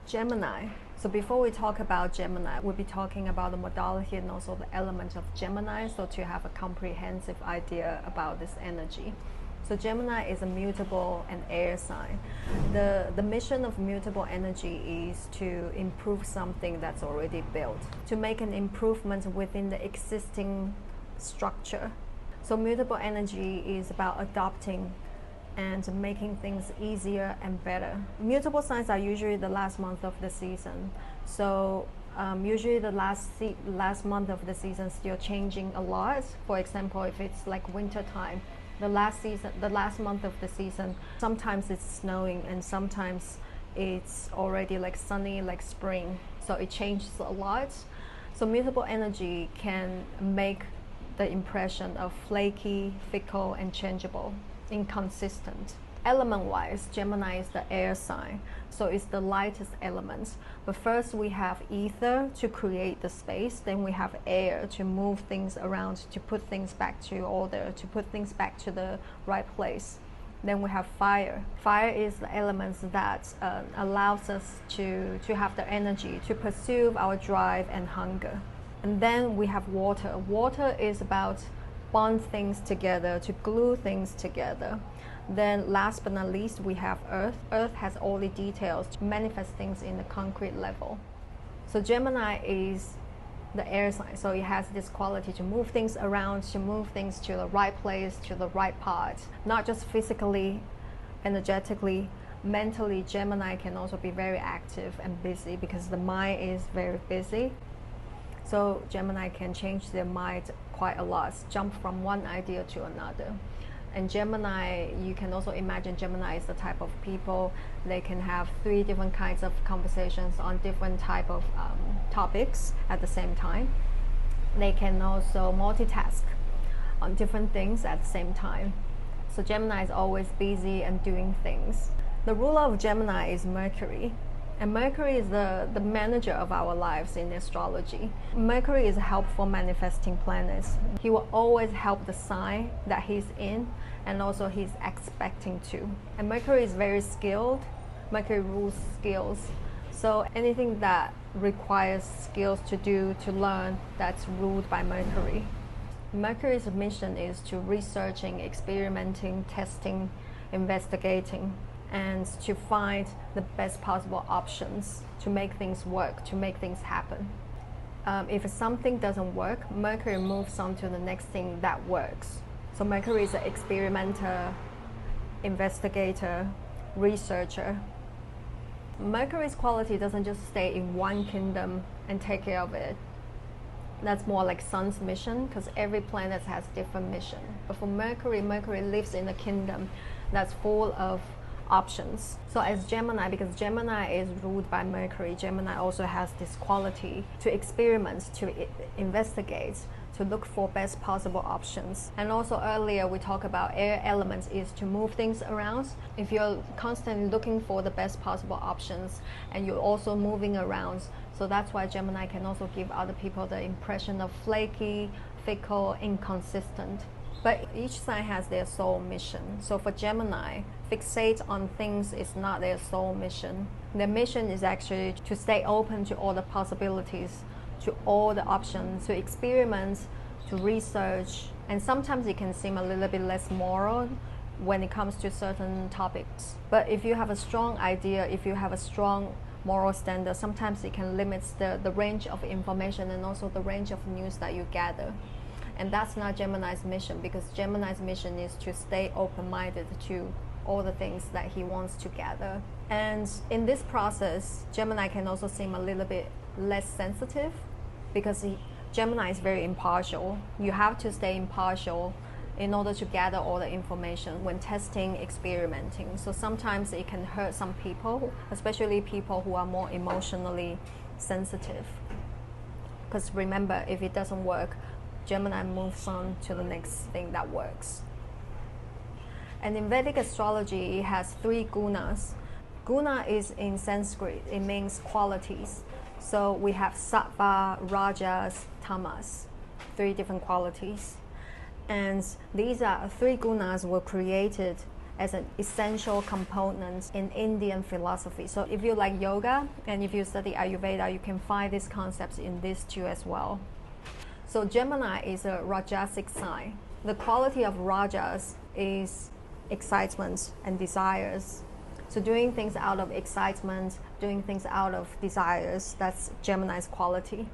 Gemini. So before we talk about Gemini, we'll be talking about the modality and also the element of Gemini, so to have a comprehensive idea about this energy. So Gemini is a mutable and air sign. The mission of mutable energy is to improve something that's already built, to make an improvement within the existing structure. So mutable energy is about adopting and making things easier and better. Mutable signs are usually the last month of the season. So usually the last month of the season still changing a lot. For example, if it's like winter time, the last month of the season, sometimes it's snowing and sometimes it's already like sunny, like spring. So it changes a lot. So mutable energy can make the impression of flaky, fickle, and changeable, inconsistent. Element-wise, Gemini is the air sign, so it's the lightest element. But first we have ether to create the space, then we have air to move things around, to put things back to order, to put things back to the right place. Then we have fire. Fire is the element that allows us to have the energy to pursue our drive and hunger. And then we have water. Water is about bond things together, to glue things together. Then last but not least, we have earth. Earth has all the details to manifest things in the concrete level. So Gemini is the air sign, so it has this quality to move things around, to move things to the right place, to the right part, not just physically, energetically, mentally. Gemini can also be very active and busy because the mind is very busy. So Gemini can change their mind quite a lot, jump from one idea to another. And Gemini, you can also imagine Gemini is the type of people, they can have 3 different kinds of conversations on different type of topics at the same time. They can also multitask on different things at the same time. So Gemini is always busy and doing things. The ruler of Gemini is Mercury. And Mercury is the manager of our lives in astrology. Mercury is a helpful manifesting planet. He will always help the sign that he's in, and also he's expecting to. And Mercury is very skilled. Mercury rules skills. So anything that requires skills to do, to learn, that's ruled by Mercury. Mercury's mission is to researching, experimenting, testing, investigating, and to find the best possible options to make things work, to make things happen. If something doesn't work, Mercury moves on to the next thing that works. So Mercury is an experimenter, investigator, researcher. Mercury's quality doesn't just stay in one kingdom and take care of it. That's more like Sun's mission, because every planet has different mission. But for Mercury, Mercury lives in a kingdom that's full of options. So as Gemini, because Gemini is ruled by Mercury, Gemini also has this quality to experiment, to investigate, to look for best possible options. And also earlier we talked about air elements is to move things around. If you're constantly looking for the best possible options and you're also moving around, so that's why Gemini can also give other people the impression of flaky, fickle, inconsistent. But each sign has their soul mission. So for Gemini, fixate on things is not their soul mission. Their mission is actually to stay open to all the possibilities, to all the options, to experiment, to research. And sometimes it can seem a little bit less moral when it comes to certain topics. But if you have a strong idea, if you have a strong moral standard, sometimes it can limit the range of information and also the range of news that you gather. And that's not Gemini's mission, because Gemini's mission is to stay open-minded to all the things that he wants to gather. And in this process, Gemini can also seem a little bit less sensitive, because Gemini is very impartial. You have to stay impartial in order to gather all the information when testing, experimenting. So sometimes it can hurt some people, especially people who are more emotionally sensitive. Because remember, if it doesn't work, Gemini moves on to the next thing that works. And in Vedic astrology, it has 3 gunas. Guna is in Sanskrit, it means qualities. So we have sattva, rajas, tamas, 3 different qualities. And these are 3 gunas were created as an essential component in Indian philosophy. So if you like yoga and if you study Ayurveda, you can find these concepts in these two as well. So Gemini is a Rajasic sign. The quality of Rajas is excitement and desires. So doing things out of excitement, doing things out of desires, that's Gemini's quality.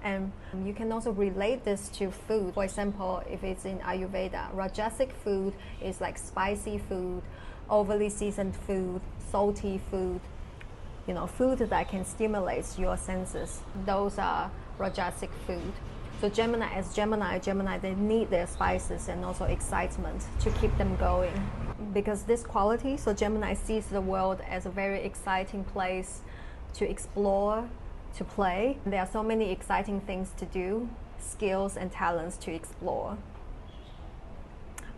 And you can also relate this to food. For example, if it's in Ayurveda, Rajasic food is like spicy food, overly seasoned food, salty food, food that can stimulate your senses. Those are Rajasic food. So Gemini, they need their spices and also excitement to keep them going. Because this quality, so Gemini sees the world as a very exciting place to explore, to play. There are so many exciting things to do, skills and talents to explore.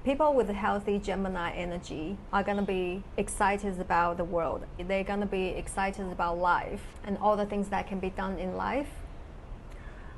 People with a healthy Gemini energy are going to be excited about the world. They're going to be excited about life and all the things that can be done in life.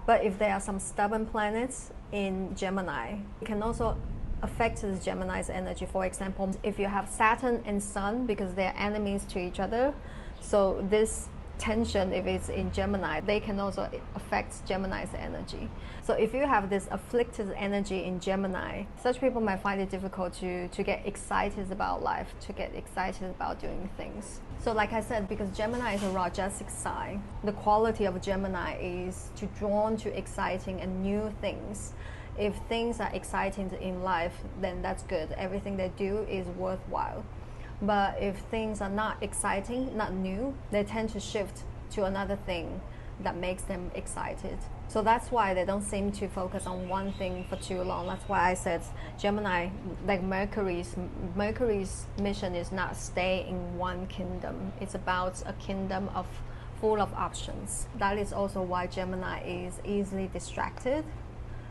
But if there are some stubborn planets in Gemini, it can also affect the Gemini's energy. For example, if you have Saturn and Sun, because they're enemies to each other, so this tension, if it's in Gemini, they can also affect Gemini's energy. So if you have this afflicted energy in Gemini, such people might find it difficult to get excited about life, to get excited about doing things. So like I said, because Gemini is a Rajasic sign, the quality of Gemini is to drawn to exciting and new things. If things are exciting in life, then that's good. Everything they do is worthwhile. But if things are not exciting, not new, they tend to shift to another thing that makes them excited. So that's why they don't seem to focus on one thing for too long. That's why I said Gemini, like Mercury's mission is not stay in one kingdom. It's about a kingdom full of options. That is also why Gemini is easily distracted,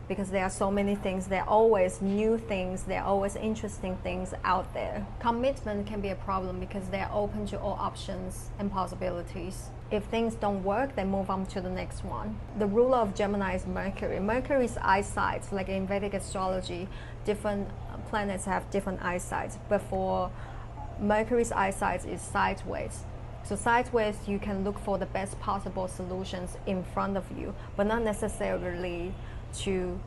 because there are so many things, there are always new things, there are always interesting things out there. Commitment can be a problem because they're open to all options and possibilities. If things don't work, they move on to the next one. The ruler of Gemini is Mercury. Mercury's eyesight, like in Vedic astrology, different planets have different eyesight. But for Mercury's eyesight is sideways. So sideways, you can look for the best possible solutions in front of you, but not necessarily to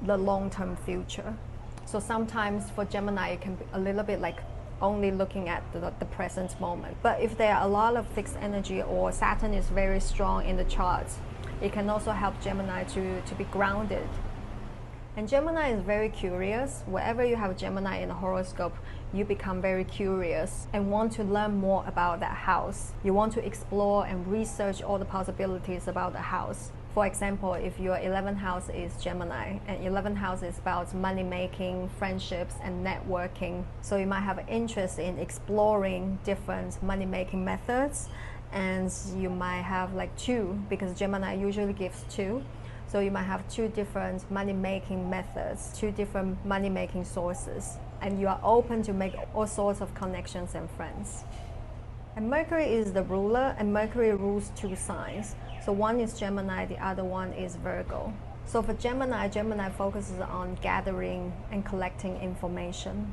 the long-term future. So sometimes for Gemini, it can be a little bit like only looking at the present moment. But if there are a lot of fixed energy or Saturn is very strong in the charts, it can also help Gemini to be grounded. And Gemini is very curious. Wherever you have Gemini in a horoscope, you become very curious and want to learn more about that house. You want to explore and research all the possibilities about the house. For example, if your 11th house is Gemini, and 11th house is about money making, friendships, and networking, so you might have an interest in exploring different money making methods, and you might have like two, because Gemini usually gives two. So you might have two different money making methods, two different money making sources, and you are open to make all sorts of connections and friends. And Mercury is the ruler, and Mercury rules two signs. So one is Gemini, the other one is Virgo. So for Gemini, Gemini focuses on gathering and collecting information,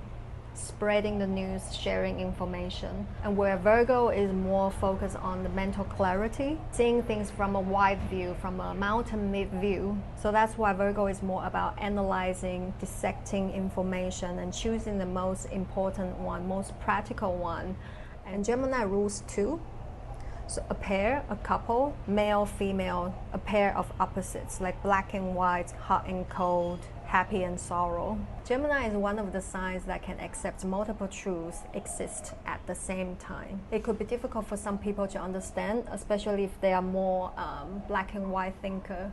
spreading the news, sharing information. And where Virgo is more focused on the mental clarity, seeing things from a wide view, from a mountain mid view. So that's why Virgo is more about analyzing, dissecting information and choosing the most important one, most practical one. And Gemini rules two. So a pair, a couple, male, female, a pair of opposites, like black and white, hot and cold, happy and sorrow. Gemini is one of the signs that can accept multiple truths exist at the same time. It could be difficult for some people to understand, especially if they are more black and white thinker.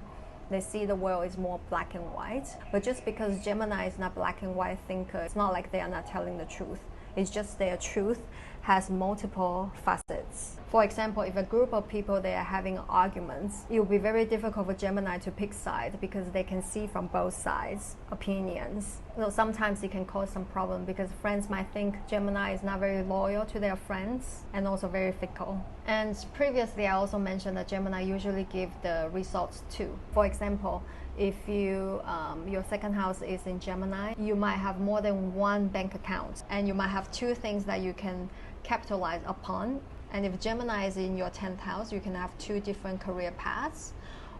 They see the world is more black and white. But just because Gemini is not black and white thinker, it's not like they are not telling the truth. It's just their truth has multiple facets. For example, if a group of people they are having arguments, it will be very difficult for Gemini to pick sides because they can see from both sides opinions. So sometimes it can cause some problem because friends might think Gemini is not very loyal to their friends and also very fickle. And previously I also mentioned that Gemini usually give the results too. For example, if you your second house is in Gemini, you might have more than one bank account and you might have two things that you can capitalize upon. And if Gemini is in your 10th house, you can have two different career paths,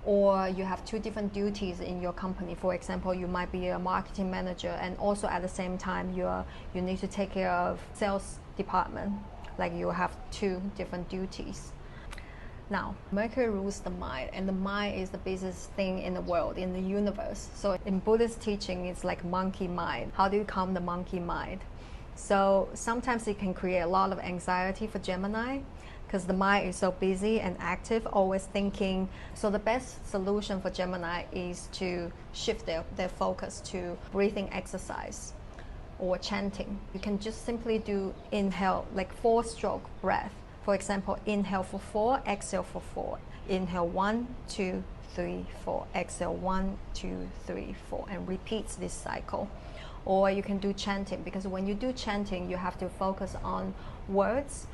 or you have two different duties in your company. For example, you might be a marketing manager and also at the same time you need to take care of sales department. Like you have two different duties. Now, Mercury rules the mind, and the mind is the busiest thing in the world, in the universe. So in Buddhist teaching, it's like monkey mind. How do you calm the monkey mind? So sometimes it can create a lot of anxiety for Gemini because the mind is so busy and active, always thinking. So the best solution for Gemini is to shift their focus to breathing exercise or chanting. You can just simply do inhale, like 4-stroke breath. For example, inhale for 4, exhale for 4. Inhale 1, 2, 3, 4. Exhale 1, 2, 3, 4, and repeat this cycle. Or you can do chanting, because when you do chanting, you have to focus on words.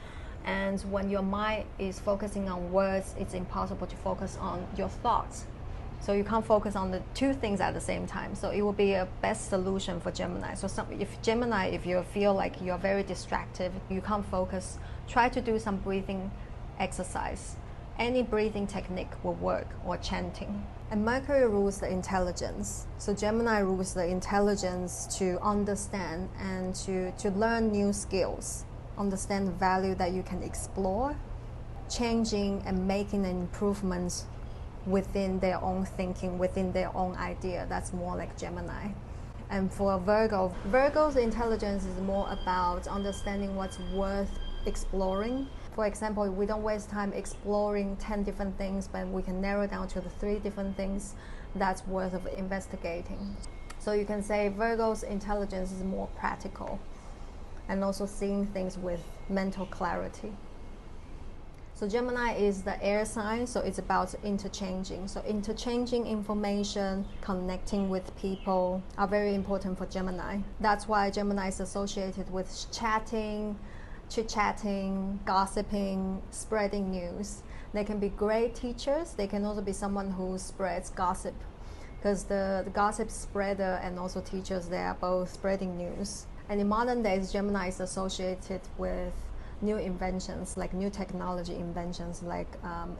And when your mind is focusing on words, it's impossible to focus on your thoughts. So you can't focus on the two things at the same time. So it will be a best solution for Gemini. So if you feel like you're very distracted, you can't focus, try to do some breathing exercise. Any breathing technique will work, or chanting. And Mercury rules the intelligence. So Gemini rules the intelligence to understand and to learn new skills, understand the value that you can explore, changing and making improvements within their own thinking, within their own idea. That's more like Gemini. And for Virgo, Virgo's intelligence is more about understanding what's worth exploring. For example, we don't waste time exploring 10 different things, but we can narrow down to the 3 different things that's worth of investigating. So you can say Virgo's intelligence is more practical and also seeing things with mental clarity. So Gemini is the air sign, so it's about interchanging. So interchanging information, connecting with people are very important for Gemini. That's why Gemini is associated with chatting, chit-chatting, gossiping, spreading news. They can be great teachers. They can also be someone who spreads gossip, because the gossip spreader and also teachers, they are both spreading news. And in modern days, Gemini is associated with new inventions, like new technology inventions, like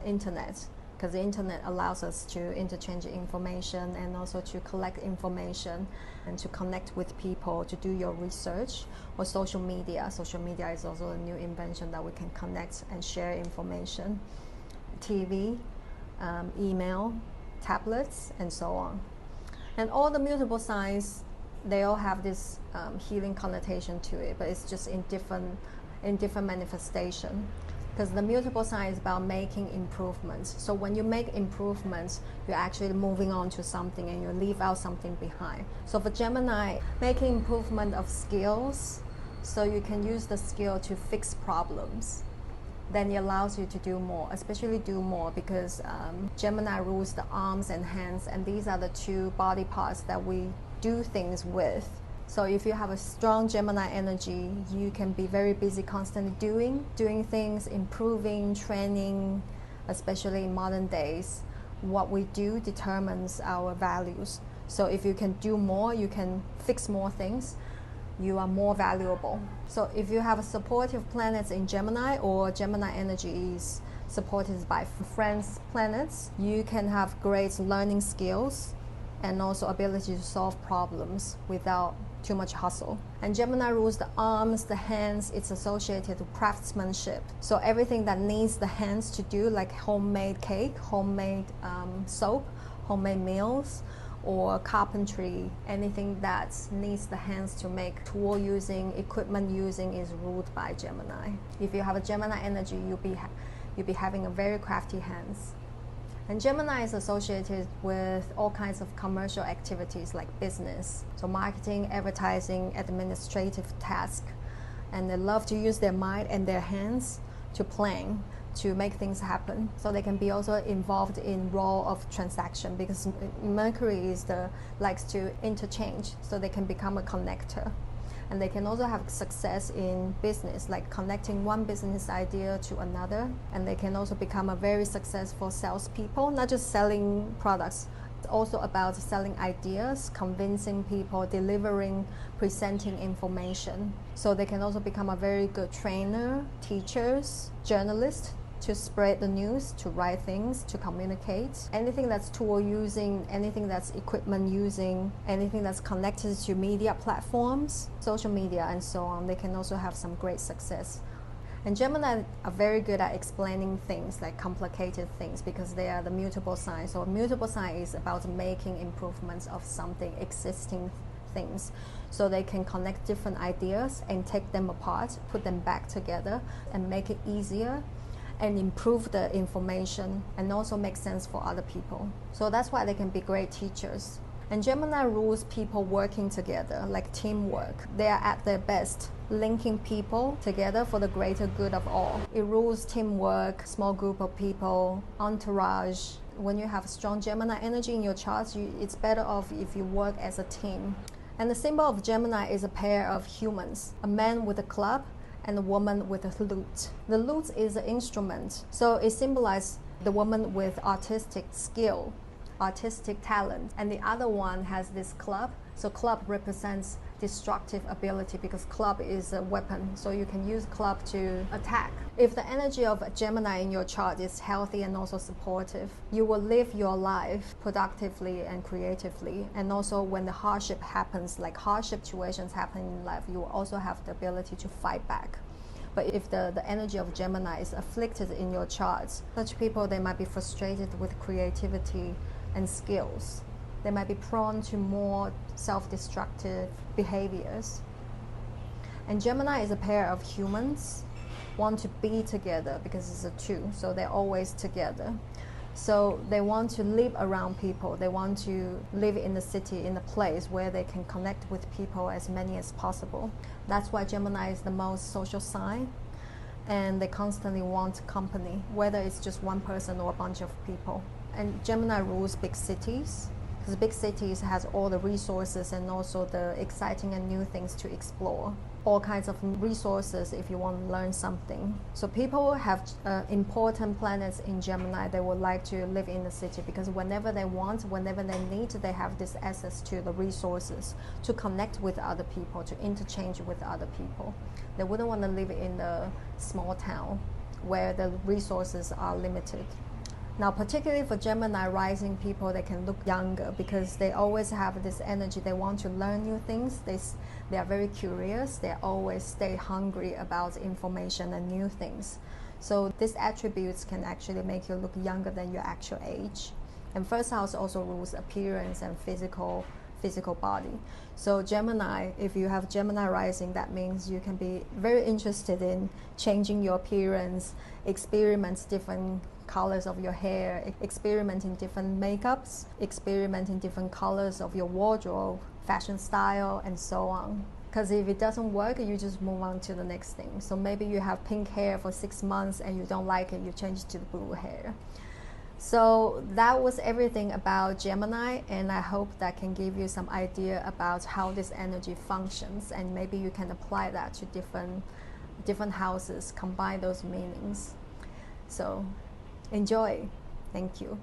internet, because the internet allows us to interchange information and also to collect information and to connect with people, to do your research. Or social media. Social media is also a new invention that we can connect and share information. TV, email, tablets, and so on. And all the mutable signs, they all have this healing connotation to it, but it's just in different manifestation. Because the mutable sign is about making improvements. So when you make improvements, you're actually moving on to something and you leave out something behind. So for Gemini, making improvement of skills, so you can use the skill to fix problems, then it allows you to do more, especially do more, because Gemini rules the arms and hands, and these are the 2 body parts that we do things with. So if you have a strong Gemini energy, you can be very busy, constantly doing things, improving, training, especially in modern days. What we do determines our values. So if you can do more, you can fix more things, you are more valuable. So if you have supportive planets in Gemini, or Gemini energy is supported by friends planets, you can have great learning skills and also ability to solve problems without too much hustle. And Gemini rules the arms, the hands. It's associated with craftsmanship. So everything that needs the hands to do, like homemade cake, homemade soap, homemade meals, or carpentry, anything that needs the hands to make, tool using, equipment using, is ruled by Gemini. If you have a Gemini energy, you'll be having a very crafty hands. And Gemini is associated with all kinds of commercial activities like business, so marketing, advertising, administrative tasks. and they love to use their mind and their hands to plan, to make things happen. So they can be also involved in role of transaction, because Mercury likes to interchange, so they can become a connector. And they can also have success in business, like connecting one business idea to another. And they can also become a very successful salespeople, not just selling products. It's also about selling ideas, convincing people, delivering, presenting information. So they can also become a very good trainer, teachers, journalists, to spread the news, to write things, to communicate. Anything that's tool using, anything that's equipment using, anything that's connected to media platforms, social media and so on, they can also have some great success. And Gemini are very good at explaining things, like complicated things, because they are the mutable sign. So a mutable sign is about making improvements of something, existing things. So they can connect different ideas and take them apart, put them back together and make it easier and improve the information and also make sense for other people. So that's why they can be great teachers. And Gemini rules people working together, like teamwork. They are at their best, linking people together for the greater good of all. It rules teamwork, small group of people, entourage. When you have strong Gemini energy in your charts, it's better off if you work as a team. And the symbol of Gemini is a pair of humans, a man with a club and a woman with a lute. The lute is an instrument, so it symbolizes the woman with artistic skill, artistic talent, and the other one has this club. So club represents destructive ability, because club is a weapon, so you can use club to attack. If the energy of a Gemini in your chart is healthy and also supportive, you will live your life productively and creatively. And also when the hardship happens, like hardship situations happen in life, you will also have the ability to fight back. But if the energy of Gemini is afflicted in your charts, such people, they might be frustrated with creativity and skills. They might be prone to more self-destructive behaviors. And Gemini is a pair of humans, want to be together because it's a two, so they're always together. So they want to live around people. They want to live in the city, in a place where they can connect with people, as many as possible. That's why Gemini is the most social sign, and they constantly want company, whether it's just one person or a bunch of people. And Gemini rules big cities, because big cities has all the resources and also the exciting and new things to explore. All kinds of resources if you want to learn something. So people have important planets in Gemini. They would like to live in the city, because whenever they want, whenever they need, they have this access to the resources to connect with other people, to interchange with other people. They wouldn't want to live in a small town where the resources are limited. Now, particularly for Gemini rising people, they can look younger because they always have this energy. They want to learn new things. They are very curious. They always stay hungry about information and new things. So these attributes can actually make you look younger than your actual age. And first house also rules appearance and physical body. So Gemini, if you have Gemini rising, that means you can be very interested in changing your appearance, experiment different colors of your hair, experimenting different makeups, experimenting different colors of your wardrobe, fashion style, and so on. Because if it doesn't work, you just move on to the next thing. So maybe you have pink hair for 6 months and you don't like it, you change to the blue hair. So that was everything about Gemini, and I hope that can give you some idea about how this energy functions, and maybe you can apply that to different houses, combine those meanings. So enjoy. Thank you.